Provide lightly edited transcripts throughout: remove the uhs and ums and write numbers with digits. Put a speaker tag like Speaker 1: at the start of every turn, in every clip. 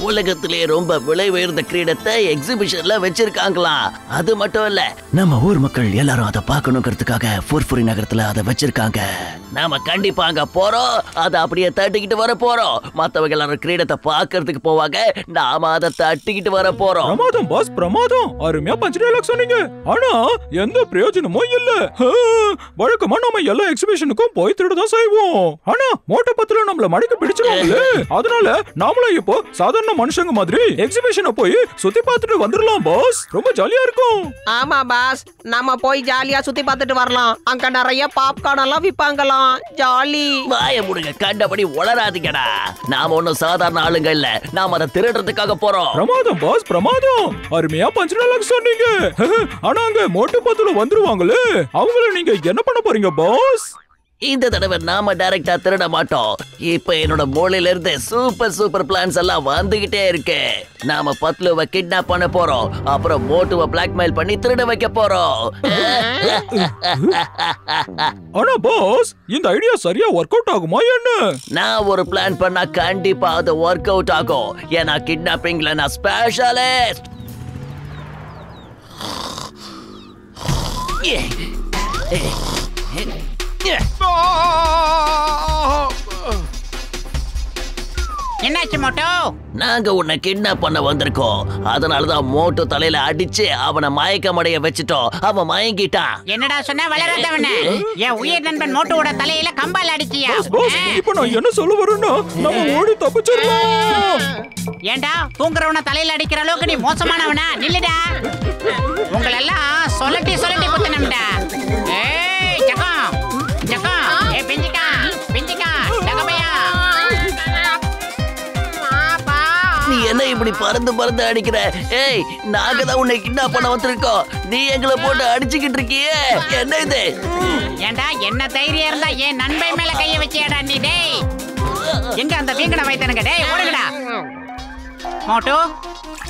Speaker 1: உலகத்திலே ரொம்ப விலை உயர்ந்த கிரீடத்தை எக்ஸிபிஷன்ல வச்சிருக்காங்களா. அது மட்டும் இல்ல, நம்ம ஊர் மக்கள் எல்லாரும் அதை பார்க்கணுங்கிறதுக்காக ஃபோர்ஃபுரி நகரத்துல அதை வச்சிருக்காங்க. நாம கண்டிப்பா அங்க போறோம், அதை அப்படியே தட்டிக்கிட்டு வர போறோம். மத்தவங்க எல்லாரும் கிரீடத்தை பார்க்கறதுக்கு போவாங்க, நாம அதை தட்டிக்கிட்டு வர போறோம்.
Speaker 2: பிரமாதம் பாஸ், பிரமாதம். அருமையா பஞ்ச் டயலாக் சொன்னீங்க. ஆனா எந்த பிரயோஜனமும் இல்ல. வழக்கமா நம்ம எல்லா எக்ஸிபிஷனுக்கும் போய் திருடதான் செய்வோம். ஆனா மோட்டை பத்துல நம்மள மடிக்க பிடிச்சிருவாங்களே. அதனால நாமளும் இப்போ சாதாரண மனுஷங்க மாதிரி எக்ஸிபிஷனை போய் சுத்தி பார்த்துட்டு வந்துடலாம் பாஸ். ரொம்ப ஜாலியா இருக்கும்.
Speaker 3: ஆமா பாஸ், நம்ம போய் ஜாலியா சுத்தி பார்த்துட்டு வரலாம். அங்க நிறைய பாப்கார்ன் எல்லாம் விப்பாங்களாம். ஜாலி.
Speaker 1: வாய முடுங்க, கண்டபடி உளராதீங்கடா. நாம ஒண்ணும் சாதாரண ஆளுங்க இல்ல, நாம அதை திருடுறதுக்காக போறோம்.
Speaker 2: பிரமாதம் பாஸ், பிரமாதம். அருமையா பஞ்ச் டயலாக் சொன்னீங்க. ஆனா அங்க மோட்டை பத்துல வந்துருவாங்களே, அவங்கள நீங்க என்ன பண்ண போறீங்க பாஸ்?
Speaker 1: இந்த தடவை நாம டைரக்டா திருட மாட்டோம். இப்ப என்னோட மூளையில இருந்து சூப்பர் பிளான்ஸ் எல்லாம் வந்துகிட்டே இருக்கு. நாம பத்லுவை கிட்னாப் பண்ண போறோம், அப்புறம் மோட்டுவை பிளாக்மெயில் பண்ணி திருட வைக்க போறோம்.
Speaker 2: ஆனா பாஸ், இந்த ஐடியா சரியா ஒர்க் அவுட் ஆகுமா என்ன?
Speaker 1: நான் ஒரு பிளான் பண்ணா கண்டிப்பா அது ஒர்க் அவுட் ஆகும். ஏன்னா கிட்னாப்பிங்ல நான் ஸ்பெஷலிஸ்ட்.
Speaker 4: என்னாச்சு மோட்டோ?
Speaker 1: நாங்க உன்னை கிட்னாப் பண்ண வந்திருக்கோம். அதனாலதான் மோட்டோ தலையில அடிச்சு அவனை மயக்கமடைய வச்சுட்டோம். அவன் மயங்கிட்டான்.
Speaker 4: என்னடா சொன்ன வளராதவன? என் உயிர் நண்பன் மோட்டோவோட தலையில கம்பால அடிச்சியா?
Speaker 2: இப்போ நான் என்ன சொல்ல வரேன்னா, நம்ம ஓடி தப்பிச்சிடலாம்.
Speaker 4: ஏண்டா தூங்குறவன தலையில அடிக்கிற அளவுக்கு நீ மோசமானவனா? நில்லுடா. உங்களெல்லாம் சொல்லட்டி குத்தணும்டா. ஏய் ஜக்கம் ஜக்கம், ஏய் பிஞ்சிக்கா பிஞ்சிக்கா ஜகமையா.
Speaker 1: நீ என்ன இப்படி பறந்து அடிக்கிற? ஏய், நாங்க தான் உன்னை கிட்னாப் பண்ண வந்திருக்கோம். நீ எங்களை போட்டு அடிச்சுக்கிட்டு இருக்கியே, என்ன இது?
Speaker 4: ஏண்டா என்ன தைரியம் இருந்தா என் நண்பன் மேல கைய வச்சியாடா நீ? டேய் எங்க அந்த வீங்கட வைத்தனுங்க? டேய் ஓடுங்கடா. மோட்டோ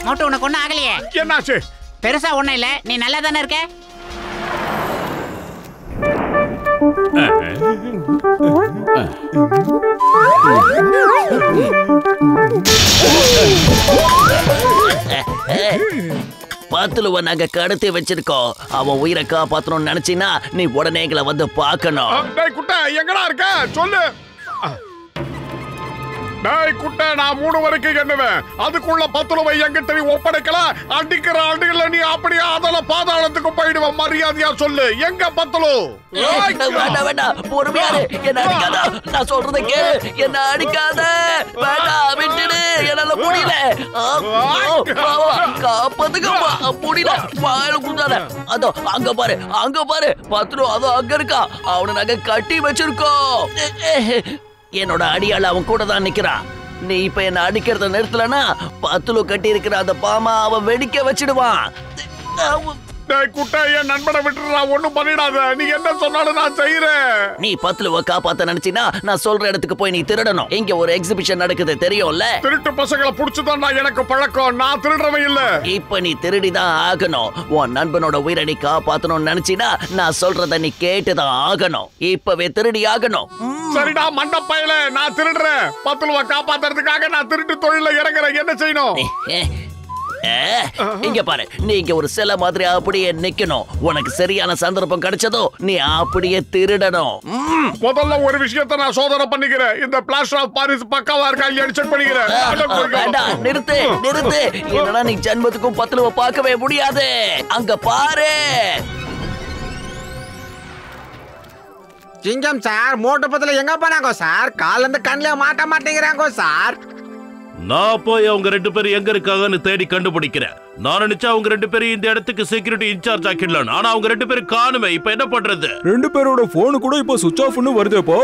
Speaker 4: மோட்டோ, உனக்கு ஒண்ணும் ஆகலையே?
Speaker 5: என்னாச்சு?
Speaker 4: பெருசா ஒண்ணும் இல்ல, நீ நல்லா தானே இருக்க?
Speaker 1: பத்துலுவ நாங்க கடத்தி வச்சிருக்கோம். அவன் உயிரை காப்பாத்தணும்னு நினைச்சினா நீ உடனே எங்களை வந்து பார்க்கணும்.
Speaker 5: டேய் குட்டை, எங்கடா இருக்க? சொல்லு. டேய் குட்டை, நான் 3 வரைக்கும் எண்ணுவேன். அதுக்குள்ள பத்துலுவை எங்கிட்ட நீ ஒப்படைக்கல, அடிக்கிற அடியில நீ அப்படியே அதல பாதாளத்துக்கு போயிடுவ. மரியாதையா சொல்லு, எங்க பத்துலு?
Speaker 1: வேண்டாம், பொறுமையாரு. என்ன அடிக்காத, நான் சொல்றத கேளு. என்ன அடிக்காத, வேண்டாம், விட்டுடு. என்னால முடியல, காப்பதுக்கு முடியல. வாயில குடுத்தாத. அதோ அங்க பாரு பத்துலு, அதோ அங்க இருக்கா. அவனை நாங்க கட்டி வச்சிருக்கோம். என்னோட அடியாள் அவன் கூட தான் நிக்கிறான். நீ இப்ப என்ன அடிக்கிறத நிறுத்தலனா பத்துலு கட்டி இருக்கிற அந்த பாமா அவன் வெடிக்க வச்சிடுவான்.
Speaker 5: டேய் குட்டை, என் நண்பனை விட்டுறா, ஒண்ணும் பண்ணிடாத. நீ என்ன சொன்னாலும் நான் செய்யறேன்.
Speaker 1: நீ பத்துலுவ காப்பாத்த நினைச்சினா நான் சொல்ற இடத்துக்கு போய் நீ திருடணும். இங்க ஒரு எக்ஸிபிஷன் நடக்குது, தெரியும்ல?
Speaker 5: திருட்டு பசங்களை புடிச்சுதான் எனக்கு பழக்கம். நான் திருடுறவன் இல்ல.
Speaker 1: இப்ப நீ திருடிதான் ஆகணும். உன் நண்பனோட உயிரை நீ காப்பாத்தணும்னு நினைச்சினா நான் சொல்றத நீ கேட்டுதான் ஆகணும். இப்பவே திருடி ஆகணும்.
Speaker 5: சரிடா மண்டப்பையில, நான் திருடுறேன். பத்துலுவ காப்பாத்துறதுக்காக நான் திருட்டு தொழில இறங்குறேன். என்ன செய்யணும்?
Speaker 1: இங்க பாரு, நீ இங்க ஒரு சிலை மாதிரி அப்படியே நிக்கணும். உனக்கு சரியான சந்தர்ப்பம் கிடைச்சதோ நீ அப்படியே திருடணும்.
Speaker 5: முதல்ல ஒரு விஷயத்தை நான் சோதனை பண்ணிக்கிறேன். இந்த பிளாஸ்டர் ஆஃப் பாரிஸ் பக்காவா இருக்கா இல்லையான்னு செக் பண்ணிக்கிறேன்.
Speaker 1: நிறுத்து. என்னடா நீ ஜென்மத்துக்கும் பத்துலுவ பார்க்கவே முடியாது. அங்க பாரு.
Speaker 6: சிங்கம் சார், மோட்டோ பத்துல எங்க போனாங்க சார்? கால இருந்து கண்ணில மாட்ட மாட்டேங்கிறாங்க சார்.
Speaker 7: நான் போய் அவங்க 2 பேரும் எங்க இருக்காங்கன்னு தேடி கண்டுபிடிக்கிறேன். நான் நினைச்சா அவங்க 2 பேரும் இந்த இடத்துக்கு செக்யூரிட்டி இன்சார்ஜ் ஆக்கிடலாம். ஆனா அவங்க 2 பேரும் காணுமே. இப்ப என்ன பண்றது?
Speaker 2: 2 பேரோட போன் கூட இப்ப சுவிட்ச் ஆஃப்னு வருதேப்போ.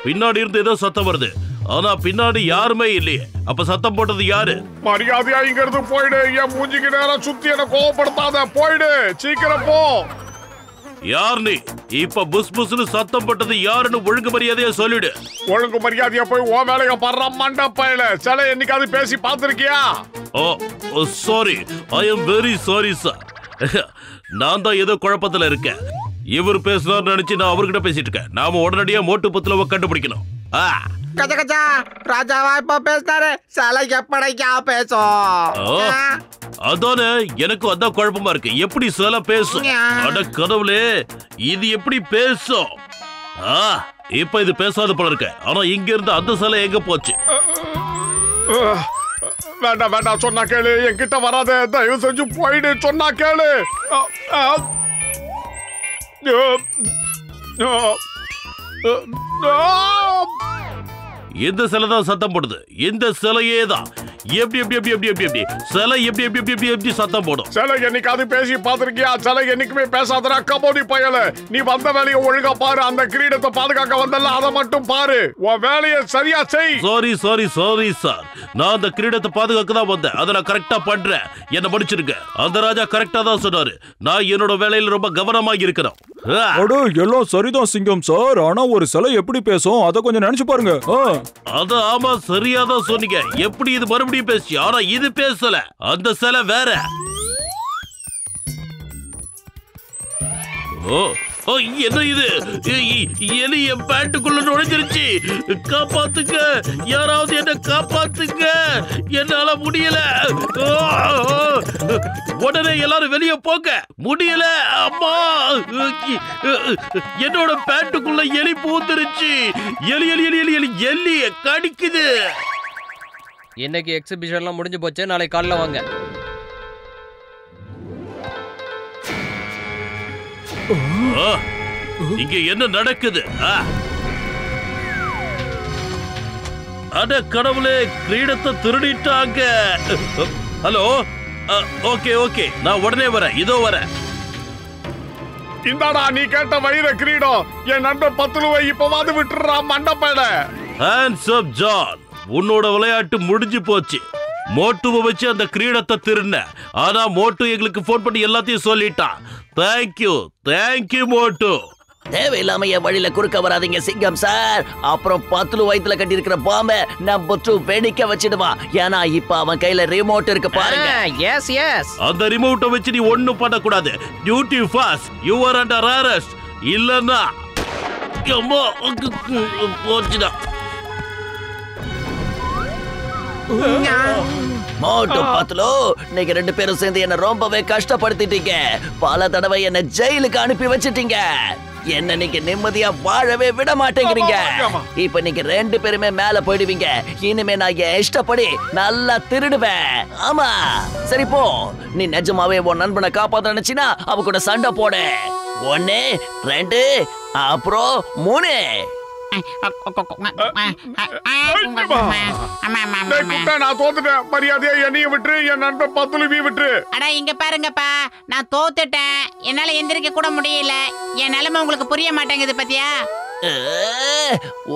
Speaker 7: பின்னாடி இருந்து ஏதோ சத்தம் வருது. ஆனா பின்னாடி யாருமே இல்லையே. அப்ப சத்தம் போட்டது யாரு?
Speaker 5: மரியாதையா இங்க இருந்து போயிடு. என் மூஞ்சிக்கு நேரம் சுத்தி என்ன கோவப்படுத்தாத. போயிடு, சீக்கிரம் போ.
Speaker 7: யார் நீ? இப்ப புஸ் புஸ்னு சத்தம் போட்டது யாருன்னு ஒழுங்கு மரியாதையா சொல்லிடு.
Speaker 5: ஒழுங்கு மரியாதையா போய் ஓ வேலைய பாடுற மண்டப்பையில சில என்னைக்காவது பேசி பார்த்திருக்கியா?
Speaker 7: Oh sorry, I am very sorry sir. நான் தான் ஏதோ குழப்பத்துல இருக்கேன். இவர் பேசுறாரு நினைச்சு நான் அவர்கிட்ட பேசிட்டு இருக்கேன். நாம உடனடியா மோட்டு பத்துலவ கண்டுபிடிக்கணும்.
Speaker 6: கச்சா கச்சா ராஜாவா இப்ப பேசினாரு. சிலை எப்படிக்கா பேசும்?
Speaker 7: அதானே எனக்கும் அதான் குழப்பமா இருக்கு. எப்படி சிலை பேசும்? அட கடவுளே, இது எப்படி பேசும்? இப்ப இது பேசாத போல இருக்கு. ஆனா இங்க இருந்து அந்த சிலை எங்க போச்சு?
Speaker 5: வேண்டாம் வேண்டாம், சொன்னா கேளு. என்கிட்ட வராத, தயவு செஞ்சு போயிடு. சொன்னா கேளு.
Speaker 7: இந்த சிலை தான் சத்தம் போடுது. இந்த சிலையே தான். எப்படி எப்படி எப்படி எப்படி எப்படி எப்படி சிலை எப்படி எப்படி எப்படி எப்படி எப்படி சத்தம் போடும்?
Speaker 5: சிலை என்னைக்காவது பேசி பாத்திருக்கியா? சிலை என்னைக்குமே பேசாதடா கபோதி பயல. நீ வந்த வேலையை ஒழுங்கா பாரு. அந்த கிரீடத்தை பாதுகாக்க வந்தல, அதை மட்டும் பாரு. உன் வேலையை சரியா செய்.
Speaker 7: சாரி சாரி சாரி சார், நான் அந்த கிரீடத்தை பாதுகாக்க தான் வந்தேன். அதை நான் கரெக்டா பண்றேன். என்ன படிச்சிருக்க. அந்த ராஜா கரெக்டா தான் சொன்னாரு. நான் என்னோட வேலையில ரொம்ப கவனமாக இருக்கணும்.
Speaker 2: எல்லாம் சரிதான் சிங்கம் சார். ஆனா ஒரு சிலை எப்படி பேசும் அத கொஞ்சம் நினைச்சு பாருங்க.
Speaker 7: அது ஆமா, சரியாதான் சொன்னீங்க. எப்படி இது மறுபடியும் பேசி? ஆனா இது பேசல. அந்த சிலை வேற. என்ன இது? எலி என் பேண்ட்டுக்குள்ள நுழைஞ்சிருச்சு. காப்பாத்துங்க, யாராவது என்ன காப்பாத்துங்க. என்னால முடியல. உடனே எல்லாரும் வெளியே போங்க. முடியல அம்மா. என்னோட பேண்ட்டுக்குள்ள எலி பூந்துருச்சு. எலி எலி எலி எலி எலி எலி கடிக்குது.
Speaker 8: இன்னைக்கு எக்ஸிபிஷன்லாம் முடிஞ்சு போச்சு. நாளைக்கு காலைல வாங்க.
Speaker 7: இங்க என்ன நடக்குது? அட கடவுளே, கிரீடத்தை திருடிட்டாங்க. ஹலோ, ஓகே ஓகே, நான் உடனே வரேன். இதோ வரேன்.
Speaker 5: இந்தாடா நீ கேட்ட வைர கிரீடம். என் நண்பர் பத்துலுவை இப்பவாது விட்டுறா மண்டப்பேட.
Speaker 7: ஹேண்ட்ஸ் அப் ஜான், உன்னோட விளையாட்டு முடிஞ்சு போச்சு. மோட்டுவை வச்சு அந்த கிரீடத்தை திருடின. ஆனா மோட்டு எங்களுக்கு போன் பண்ணி எல்லாத்தையும் சொல்லிட்டான். தேங்க்யூ தேங்க்யூ மோட்டு.
Speaker 1: தேவையில்லாம என் வழியில குறுக்க வராதீங்க சிங்கம் சார். அப்புறம் பத்துல வயித்துல கட்டி இருக்கிற பாம்பை நம்ம வெடிக்க வச்சிடுவான். ஏன்னா இப்ப அவன் கையில ரிமோட் இருக்கு பாருங்க.
Speaker 3: எஸ் எஸ்,
Speaker 7: அந்த ரிமோட்டை வச்சு நீ ஒண்ணும் பண்ணக்கூடாது. Duty fast, you are under arrest. இல்லன்னா போச்சுடா.
Speaker 1: மோட்டு பத்லு, நீங்க ரெண்டு பேரும் சேர்ந்து என்ன ரொம்பவே கஷ்டப்படுத்திட்டீங்க. பல தடவை என்ன ஜெயிலுக்கு அனுப்பி வச்சிட்டீங்க. என்ன நீங்க நிம்மதியா வாழவே விட மாட்டேங்கிறீங்க. இப்ப நீங்க ரெண்டு பேருமே மேல போயிடுவீங்க. இனிமே நான் என் இஷ்டப்படி நல்லா திருடுவேன். ஆமா சரி போ. நீ நிஜமாவே உன் நண்பனை காப்பாத்த நினைச்சினா அவ கூட சண்டை போடு. 1 2 அப்புறம் 3.
Speaker 5: நான் தோத்துட்டேன். மரியாதையா என்னைய விட்டு என் நண்பன் பத்துலுவி விட்டு.
Speaker 4: அடா இங்க பாருங்கப்பா, நான் தோத்துட்டேன். என்னால எந்திரிக்க கூட முடியல. என் நிலைமை உங்களுக்கு புரிய மாட்டேங்குது பாத்தியா?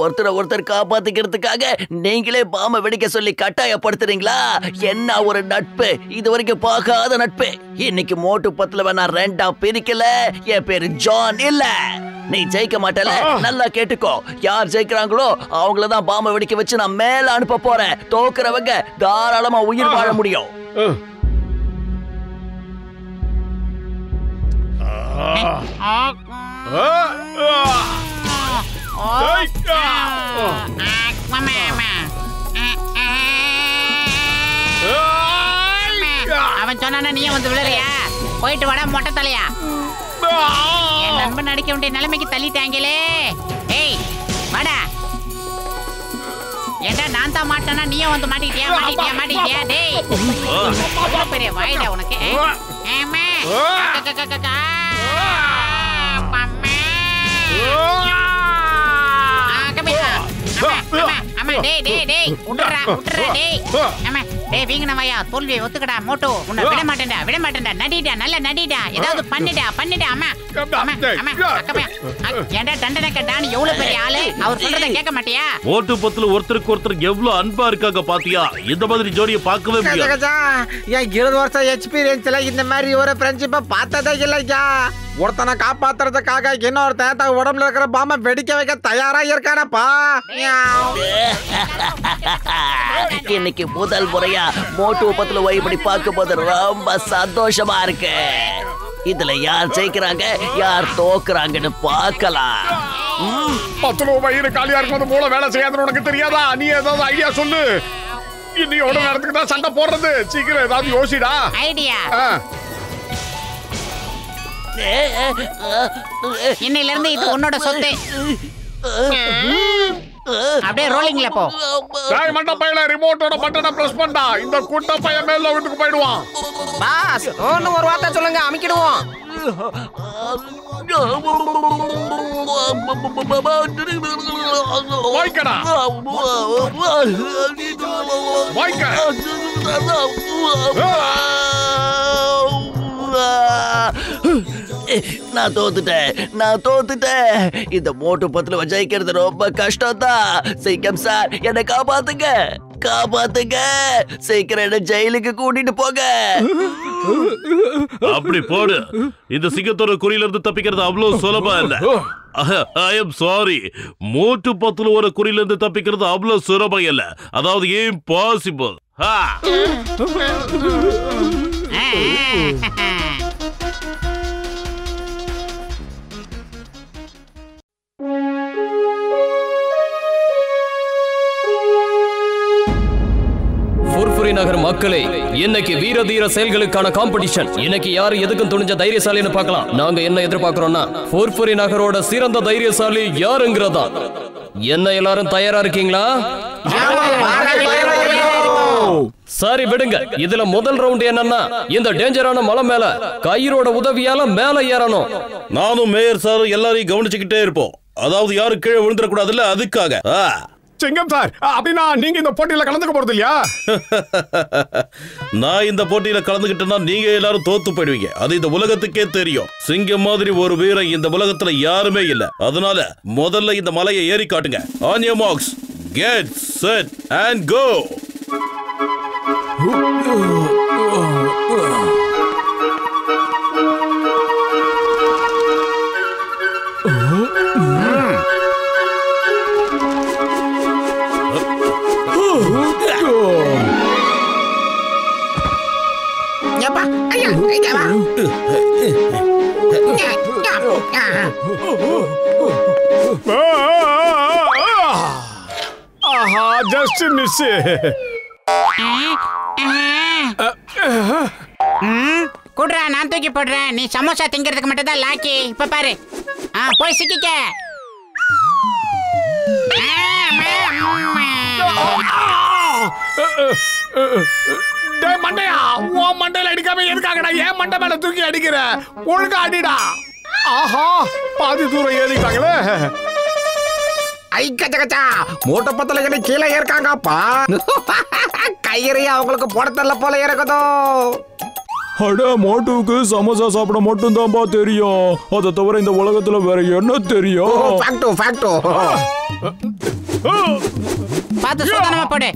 Speaker 1: ஒருத்தர் காப்பாத்திக்கிறதுக்காக நீங்களே பாம்பை வெடிக்க சொல்லி கட்டாயப்படுத்துறீங்களா? என்ன ஒரு நட்பு, இது வரைக்கும் பார்க்காத நட்பு. இன்னைக்கு மோட்டு பத்துல நான் 2ஆ பிரிக்கல. என் பேரு ஜான் இல்ல. நீ ஜெயிக்க மாட்டல. நல்லா கேட்டுக்கோ. யார் ஜெயிக்கிறாங்களோ அவங்களதான் பாம்பை வெடிக்க வச்சு நான் மேல அனுப்ப போறேன். தோக்குறவங்க தாராளமா உயிர் வாழ முடியும்.
Speaker 4: அவன் சொன்னா நீ வந்து விழுறியா? போயிட்டு வாடா மொட்டை தலையா. என் நண்பன் நடிக்க வேண்டிய நிலைமைக்கு தள்ளிட்டாங்களே. ஏய் வாடா. ஏண்டா நான் தான் மாட்டேன்னா நீயும் வந்து மாட்டிக்கிட்டியா? டேய் எவ்வளவு பெரிய வாயிடா உனக்கு. டேய் விட்டுறா டேய். டேய் வீங்கனவையா தோல்வியை ஒத்துக்கடா மோட்டு. உன்னை விட மாட்டேன்டா. நடிடா, நல்ல நடிடா. ஏதாவது பண்ணிடா. அம்மா அக்கா ஏன்டா தண்டனை கேட்டான்? எவ்வளவு பெரிய ஆளு, அவர் சொல்றத கேட்க மாட்டியா?
Speaker 7: மோட்டு பத்துல ஒருத்தருக்கு ஒருத்தர் எவ்வளவு அன்பா இருக்காங்க பாத்தியா? இந்த மாதிரி ஜோடியை பார்க்கவே முடியாது.
Speaker 6: என் 20 வருஷம் எக்ஸ்பீரியன்ஸ்ல இந்த மாதிரி ஒரு ஃப்ரெண்ட்ஷிப்பை பார்த்ததே இல்லையா. ஒருத்தனை காப்பாத்துறதுக்காக இன்னொருத்தன் தன் உடம்புல இருக்கிற பாம்பை வெடிக்க வைக்க தயாரா இருக்கானப்பா.
Speaker 1: இன்னைக்கு முதல் முறையா மோட்டு பத்துல இப்படி பார்க்கும் போது ரொம்ப சந்தோஷமா இருக்கு. இதுல யார் ஜெயிக்கிறாங்க யார் தோக்குறாங்கன்னு பார்க்கலாம்.
Speaker 5: 10 ரூபாய் வயிறு காலியா இருக்கும்போது மூளை வேலை செய்யாதுன்னு உனக்கு தெரியாதா? நீ ஏதாவது ஐடியா சொல்லு. இன்னையோட நேரத்துக்கு தான் சண்டை போடுறது. சீக்கிரம் ஏதாவது யோசிடா.
Speaker 4: ஐடியா இன்னையில இருந்து இது உன்னோட சொத்து. அப்படியே ரோலிங்ல போ.
Speaker 5: டேய் மண்ட பையல, ரிமோட்டோட பட்டனை பிரஸ் பண்ணா. இந்த குட்ட பையன் மேல வீட்டுக்கு போய்டுவான்.
Speaker 3: பாஸ் ஒன்னு ஒரு வார்த்தை சொல்லுங்க, அமிக்கிடுவோம்.
Speaker 5: வாய்க்கடா வாய்க்க.
Speaker 1: நான் தோத்துட்டேன். இந்த மோட்டு பத்துல ஜெயிக்கிறது ரொம்ப கஷ்டம் தான். சிங்கம் சார் என்னை காப்பாத்துங்க. சீக்கிரம் என்ன ஜெயிலுக்கு கூட்டிட்டு போங்க.
Speaker 7: அப்படி போடு. இந்த சிங்கத்தோட குறியில இருந்து தப்பிக்கிறது அவ்வளவு சுலபம் இல்ல. I am sorry. மோட்டு பத்துல ஒரு குறியில இருந்து தப்பிக்கிறது அவ்வளவு சுலபம் இல்ல. அதாவது இம்பாசிபிள்.
Speaker 8: நகர் மக்களே, இன்னைக்கு வீர தீர செயல்களுக்கான காம்படிஷன். இன்னைக்கு யாரு எதுக்கும் துணிஞ்ச தைரியசாலின்னு பார்க்கலாம். நாங்க என்ன எதிர்பார்க்கிறோம்னா ஃபோர்ஃபுரி நகரோட சிறந்த தைரியசாலி யாருங்கிறதா. என்ன எல்லாரும் தயாரா இருக்கீங்களா? சரி விடுங்க. இதுல முதல் ரவுண்ட் என்னன்னா, இந்த டேஞ்சரான மலை மேல கயிறோட உதவியால மேல ஏறணும்.
Speaker 7: நானும் மேயர் சார் எல்லாரையும் கவனிச்சுக்கிட்டே இருப்போம். அதாவது யாரும் கீழே விழுந்துடக்கூடாதுல்ல, அதுக்காக.
Speaker 5: சிங்கம் சார், அப்படின்னா நீங்க இந்த போட்டியில கலந்துக்க போறது இல்லையா?
Speaker 7: நான் இந்த போட்டியில கலந்துகிட்டேன்னா நீங்க எல்லாரும் தோத்து போயிடுவீங்க. அது இந்த உலகத்துக்கே தெரியும். சிங்கம் மாதிரி ஒரு வீரன் இந்த உலகத்துல யாருமே இல்ல. அதனால முதல்ல இந்த மலையை ஏறி காட்டுங்க. On your marks, get set and go.
Speaker 5: ஆஹா, ஜஸ்ட் மிஸ்.
Speaker 4: குடுறா, நான் தூக்கி போடுறேன். நீ சமோசா திங்கிறதுக்கு மட்டும் தான் லாக்கி. இப்ப பாரு. போய் சிக்கிக்க.
Speaker 5: டேய் மண்டையா, உன் மண்டையில அடிக்காம எதுக்காகடா என் மண்டை மேல தூக்கி அடிக்கிற? ஒழுங்கா அடிடா. ஆஹா, பாதி தூரம் ஏறிட்டாங்களே.
Speaker 6: ஐக்கச்சா மூட்டை பத்தல கீழே ஏற்காங்கப்பா. கயிறையா அவங்களுக்கு போட தெரியல போல இருக்குதோ.
Speaker 2: அட, மோட்டுவுக்கு சமோசா சாப்பிட மட்டும் தான்ப்பா தெரியும். அதை தவிர இந்த உலகத்துல வேற என்ன தெரியும்?
Speaker 4: பார்த்து சோதனமா போடு.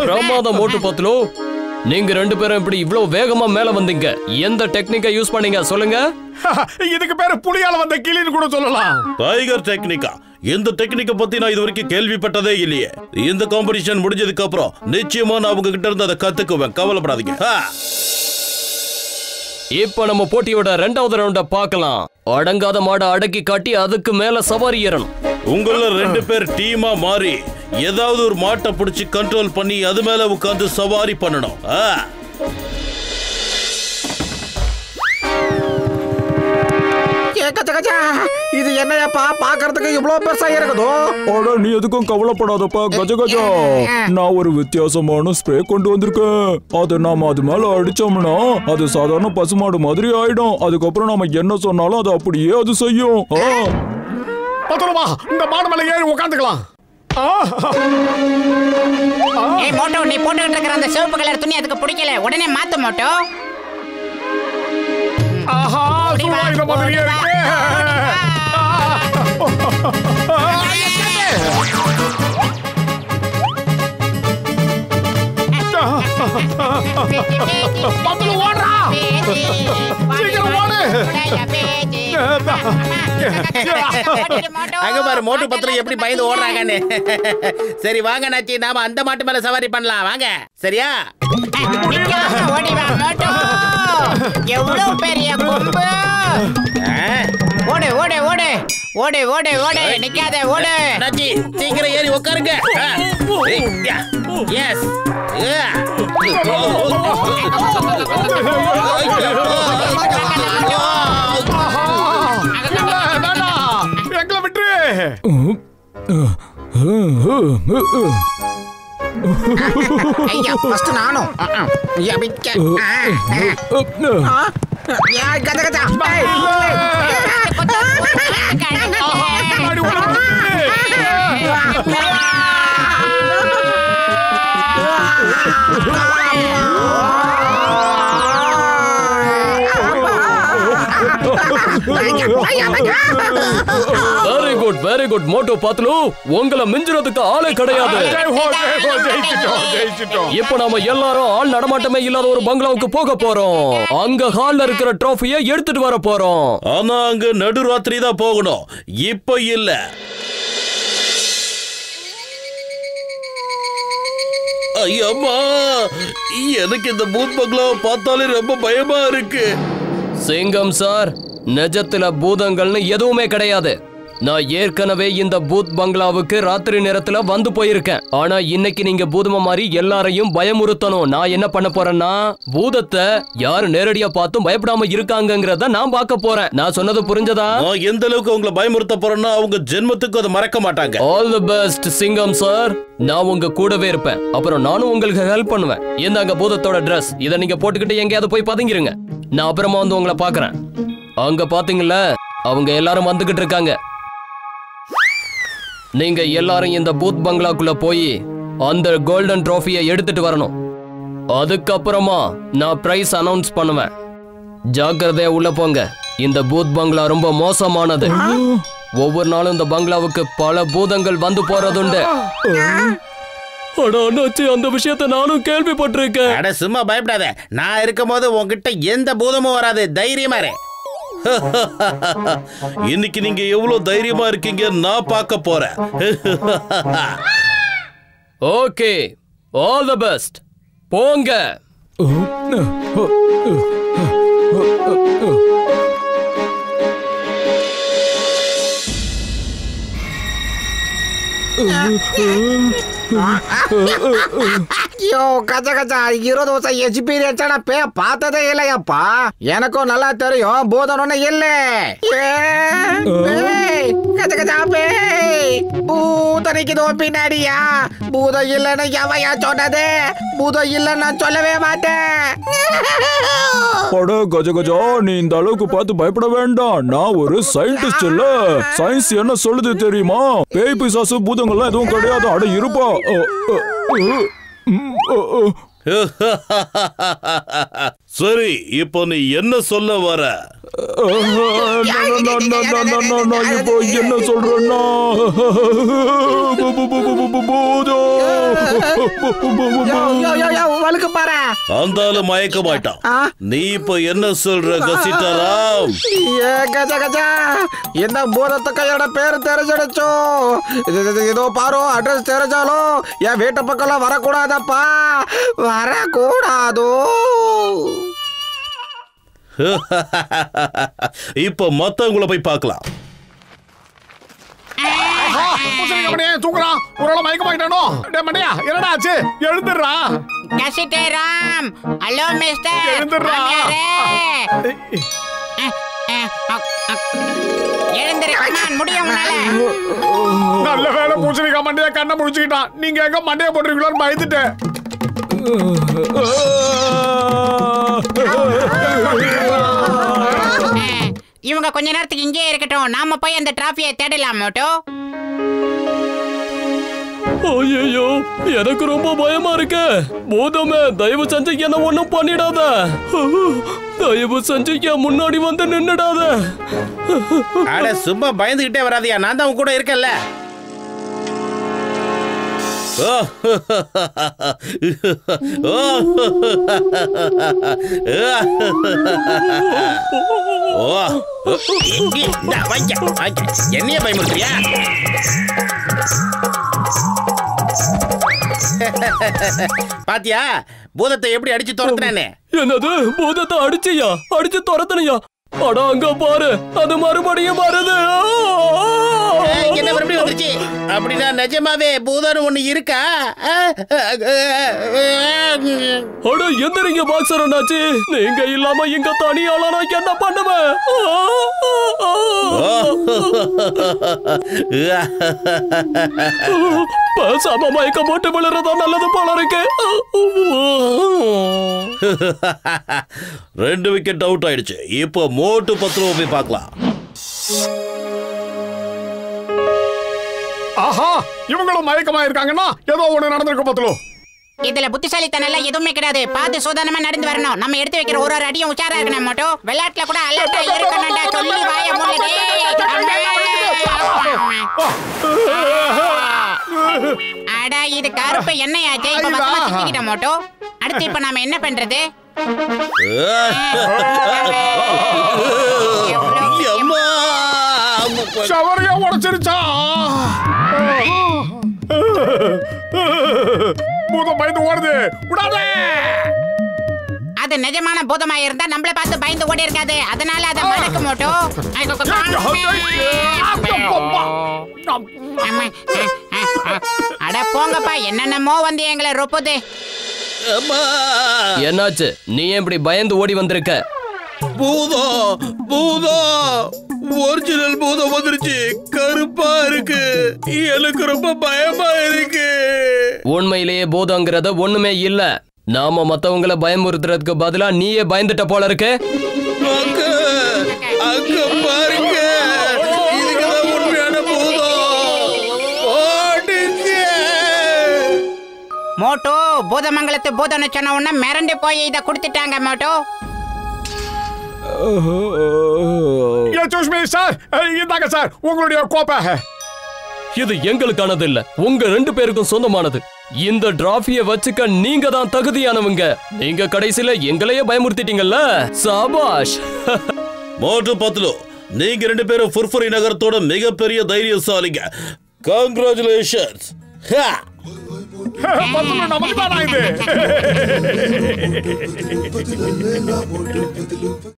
Speaker 8: பிரமாதம் மோட்டு பத்லு. நீங்க ரெண்டு பேரும் இப்படி இவ்வளவு வேகமா மேல வந்தீங்க. எந்த டெக்னிக்கை யூஸ் பண்ணீங்க சொல்லுங்க?
Speaker 5: இதுக்கு பேரு புலியால வந்த கிளின்னு கூட சொல்லலாம்.
Speaker 7: டைகர் டெக்னிக்கா? இந்த டெக்னிக்கை பத்தி நான் இது வரைக்கும் கேள்விப்பட்டதே இல்லையே. இந்த காம்படிஷன் முடிஞ்சதுக்கு அப்புறம் நிச்சயமா நான் அவங்க கிட்ட இருந்து அதை கத்துக்குவேன். கவலைப்படாதீங்க.
Speaker 8: இப்ப நம்ம போட்டியோட 2வது ரவுண்ட பார்க்கலாம். அடங்காத மாட அடக்கி காட்டி அதுக்கு மேல சவாரி ஏறணும்.
Speaker 7: உங்கள 2 பேர் டீமா மாறி ஏதாவது ஒரு மாட்டை பிடிச்சி கண்ட்ரோல் பண்ணி அது மேல உட்கார்ந்து சவாரி பண்ணணும்.
Speaker 6: இது என்னையப்பா பாக்குறதுக்கு இவ்வளவு பெருசா இருக்குதோ?
Speaker 2: அட நீ எதுக்கும் கவலைப்படாதப்பா கஜகஜா. நான் ஒரு வித்தியாசமான ஸ்ப்ரே கொண்டு வந்திருக்கேன். அதை நாம அது மேல அடிச்சோம்னா அது சாதாரண பசுமாடு மாதிரி ஆயிடும். அதுக்கப்புறம் நாம என்ன சொன்னாலும் அது அப்படியே அது செய்யும்.
Speaker 5: பத்திரமா இந்த மாடு மேல ஏறி உட்காந்துக்கலாம்.
Speaker 4: ஏய் மோட்டோ, நீ போட்டுக்கிட்டு இருக்கிற அந்த சிவப்பு கலர் துணி அதுக்கு பிடிக்கல, உடனே மாத்து மோட்டோ.
Speaker 5: ஆஹா, இந்த மாதிரியே இருக்கு. பத்துல ஓடுறா, சீக்கிரம் ஓடு.
Speaker 9: அங்க பாரு மோட்டு பத்திரம் எப்படி பயந்து ஓடுறாங்கன்னு. சரி வாங்க நாச்சி, நாம அந்த மாட்டு மேல சவாரி பண்ணலாம் வாங்க. சரியா?
Speaker 4: ஓடி வா மோட்டோ, எவ்வளவு பெரிய கொம்பு. ஓடு ஓடு ஓடு ஓடு ஓடு ஓடு, நிக்காத ஓடு.
Speaker 9: நாச்சி சீக்கிரம் ஏறி உட்காருங்க. எஸ்
Speaker 5: எங்களை விட்டு
Speaker 6: ஐயா ஃபர்ஸ்ட் நானும் கஜகஜா
Speaker 8: வெரி குட் மோட்டோ பத்லு, உங்களை மிஞ்சுறதுக்கு ஆளே கிடையாது. இப்ப நாம எல்லாரும் ஆள் நடமாட்டமே இல்லாத ஒரு பங்களாவுக்கு போக போறோம். அங்க ஹால்ல இருக்கிற ட்ராஃபியை எடுத்துட்டு வர போறோம்.
Speaker 7: ஆனா அங்க நடுராத்திரி தான் போகணும், இப்ப இல்ல. ஐயம்மா, எனக்கு இந்த பூத் பங்களாவை பார்த்தாலே ரொம்ப பயமா இருக்கு.
Speaker 8: சிங்கம் சார், நிஜத்துல பூதங்கள்னு எதுவுமே கிடையாது. நான் ஏற்கனவே இந்த பூத் பங்களாவுக்கு ராத்திரி நேரத்துல வந்து போயிருக்கேன். ஆனா இன்னைக்கு நீங்க பூதமா மாதிரி எல்லாரையும் பயமுறுத்தணும். நான் என்ன பண்ண போறேன்னா, பூதத்தை யாரு நேரடியா பார்த்தும் பயப்படாம இருக்காங்கங்கறத நான் பார்க்க போறேன். நான் சொன்னது புரிஞ்சதா?
Speaker 7: நான் எந்த அளவுக்கு அவங்களை பயமுறுத்த போறேன்னா அவங்க ஜென்மத்துக்கு அதை மறக்க மாட்டாங்க.
Speaker 8: ஆல் தி பெஸ்ட் சிங்கம் சார். நான் உங்க கூடவே இருப்பேன். அப்புறம் நானும் உங்களுக்கு ஹெல்ப் பண்ணுவேன். இந்தாங்க பூதத்தோட Dress. இதை நீங்க போட்டுக்கிட்டு எங்கேயாவது போய் பதுங்கிருங்க. நான் அப்புறமா வந்து உங்களை பாக்குறேன். அங்க பாத்தீங்களா, அவங்க எல்லாரும் வந்துகிட்டு இருக்காங்க. நீங்க எல்லாரும் இந்த பூத் பங்களாக்குள்ள போய் அந்த கோல்டன் ட்ராஃபியை எடுத்துட்டு வரணும். அதுக்கப்புறமா நான் பிரைஸ் அனௌன்ஸ் பண்ணுவேன். ஜாக்கிரதையா உள்ள போங்க. இந்த பூத் பங்களா ரொம்ப மோசமானது. ஒவ்வொரு நாளும் இந்த பங்களாவுக்கு பல பூதங்கள் வந்து போறதுண்டு. அந்த விஷயத்தை நானும் கேள்விப்பட்டிருக்கேன்.
Speaker 9: அட சும்மா பயப்படாத, நான் இருக்கும் போது உங்ககிட்ட எந்த பூதமும் வராது. தைரியமா இரு.
Speaker 7: இன்னைக்கு நீங்க எவ்வளவு தைரியமா இருக்கீங்க நான் பார்க்க போறேன்.
Speaker 8: Okay, all the best. போங்க.
Speaker 6: ஐயோ கஜகஜா, 20 வருஷம் எக்ஸ்பீரியன்ஸ் நான் பார்த்ததே இல்லையாப்பா. எனக்கும் நல்லா தெரியும் பூதம்னு இல்ல. கஜகஜா பூதம் நிக்குதோ பின்னாடியா? பூதம் இல்லன்னு எவையா சொன்னது? பூதம் இல்லன்னு நான் சொல்லவே மாட்டேன்.
Speaker 2: அட கஜகஜா, நீ இந்த அளவுக்கு பார்த்து பயப்பட வேண்டாம். நான் ஒரு சயின்டிஸ்ட் இல்ல. சயின்ஸ் என்ன சொல்லுது தெரியுமா? பேய் பிசாசு பூதங்கள்லாம் எதுவும் கிடையாது. அட இருப்பா.
Speaker 7: சரி, இப்போ நீ என்ன சொல்ல வர?
Speaker 2: இப்போ என்ன சொல்றேன்னா,
Speaker 7: அந்த ஆளு மயக்க மாட்டான். நீ இப்போ என்ன சொல்ற கசிட்டராம்?
Speaker 6: கஜகஜா, இந்த பூதத்து கையோட பேரு தெரிஞ்சிடுச்சோ. ஏதோ பாரு, அட்ரஸ் தெரிஞ்சாலும் என் வீட்டு பக்கம் வரக்கூடாதப்பா, வரக்கூடாதோ.
Speaker 7: இப்ப மத்தவங்கள போய் பார்க்கலாம்.
Speaker 5: தூக்குறான், ஒரு மயக்கமாயிட்டானோ. என்னடா ஆச்சு? எழுந்துடுறா.
Speaker 4: கசிட்டராம், ஹலோ மிஸ்டர்.
Speaker 5: எழுந்துடுறா.
Speaker 4: எழுந்திரு கமான் முடியும் உன்னால.
Speaker 5: நல்ல வேலை பூசணிக்காய் மண்டைய கண்ணை முடிச்சுக்கிட்டான். நீங்க எங்க மண்டைய போட்டுருக்கீங்களோன்னு பயந்துட்டேன்.
Speaker 4: இவங்க கொஞ்ச நேரத்துக்கு இங்கே இருக்கட்டும், நாம போய் அந்த டிராஃபியை தேடலாம் மோட்டோ.
Speaker 8: ஐயோ எனக்கு ரொம்ப பயமா இருக்கு. பூதமே தயவு செஞ்சு என்ன ஒண்ணும் பண்ணிடாத. தயவு செஞ்சு என் முன்னாடி வந்து நின்னுடாத.
Speaker 9: அட சும்மா பயந்துகிட்டே வராதியா, நான் தான் உன் கூட இருக்கேன்ல.
Speaker 7: என்னைய பயமுறுத்தியா?
Speaker 9: பாத்தியா பூதத்தை எப்படி அடிச்சு துரத்துனேன்னு?
Speaker 8: என்னது பூதத்தை அடிச்சியா? அடிச்சு துரத்துனியா? அட அங்க பாரு, அது மறுபடியும் வருது.
Speaker 9: என்ன மறுபடியும் வந்துருச்சு? அப்படின்னா நிஜமாவே பூதம் ஒண்ணு இருக்கா?
Speaker 8: அட எந்திரிங்க பாக்ஸர் அண்ணாச்சி, நீங்க இல்லாம இங்க தனியால நான் என்ன பண்ணுவேன்? பேசாம மயக்க போட்டு விழுறதா நல்லது போல இருக்கு.
Speaker 7: 2 விக்கெட் அவுட் ஆயிடுச்சு. இப்போ மோட்டு பத்லுவை போய் பார்க்கலாம்.
Speaker 5: ஆஹா, இவங்களும் மயக்கமா இருக்காங்கன்னா ஏதோ ஒண்ணு நடந்திருக்கு பத்லு.
Speaker 4: இதுல புத்திசாலித்தனம் எல்லாம் எதுவுமே கிடையாது. பார்த்து சோதனமா நடந்து வரணும். நம்ம எடுத்து வைக்கிற ஒரு ஒரு அடியும் உஷாரா இருக்கணும் மோட்டோ. விளையாட்டுல கூட அலர்ட்டா இருக்கணும்டா. சொல்லி வாய மூடுடே. அட இது கருப்பு என்னையாச்சே? இப்ப பக்கமா சிக்கிட்ட மோட்டோ. அடுத்து இப்ப நாம என்ன பண்றது?
Speaker 5: சவரையா உடைச்சிருச்சா? பூதம் பயந்து ஓடுது. விடாதே.
Speaker 4: அது நிஜமான பூதமா இருந்தா நம்மள பார்த்து பயந்து ஓடி இருக்காது. அதனால அத மடக்கு மோட்டோ. அட போங்கப்பா, என்னென்னமோ வந்து எங்களை ரொப்புது.
Speaker 8: என்னாச்சு? நீ இப்படி பயந்து ஓடி வந்திருக்க?
Speaker 7: பூதம் பூதம் ஒரிஜினல் பூதம் வந்துருச்சு. கருப்பா இருக்கு. எனக்கு ரொம்ப பயமா இருக்கு.
Speaker 8: உண்மையிலேயே பூதங்கிறத ஒண்ணுமே இல்ல. நாம மத்தவங்களை பயமுறுத்துறதுக்கு பதிலா நீயே பயந்துட்ட போல இருக்கு.
Speaker 7: அங்க பாருங்க, இதுக்குதான் உண்மையான பூதம்.
Speaker 4: மோட்டோ பூதமங்கலத்து பூதம்னு சொன்ன உடனே மிரண்டு போய் இதை கொடுத்துட்டாங்க மோட்டோ.
Speaker 5: சார், இந்தாங்க சார் உங்களுடைய கோப்பை.
Speaker 8: இது எங்களுக்கானது இல்ல, உங்க 2 பேருக்கும் சொந்தமானது. இந்த டிராஃபியை வச்சுக்க நீங்க தான் தகுதியானவங்க. நீங்க கடைசியில எங்களையே பயமுறுத்திட்டீங்கல்ல. சாபாஷ்.
Speaker 7: மோட்டு பத்லு, நீங்க 2 பேரும் ஃபுர்ஃபுரி நகரத்தோட மிகப்பெரிய தைரியசாலிங்க. கங்க்ராச்சுலேஷன்ஸ்.
Speaker 5: நமக்கு தான் இது.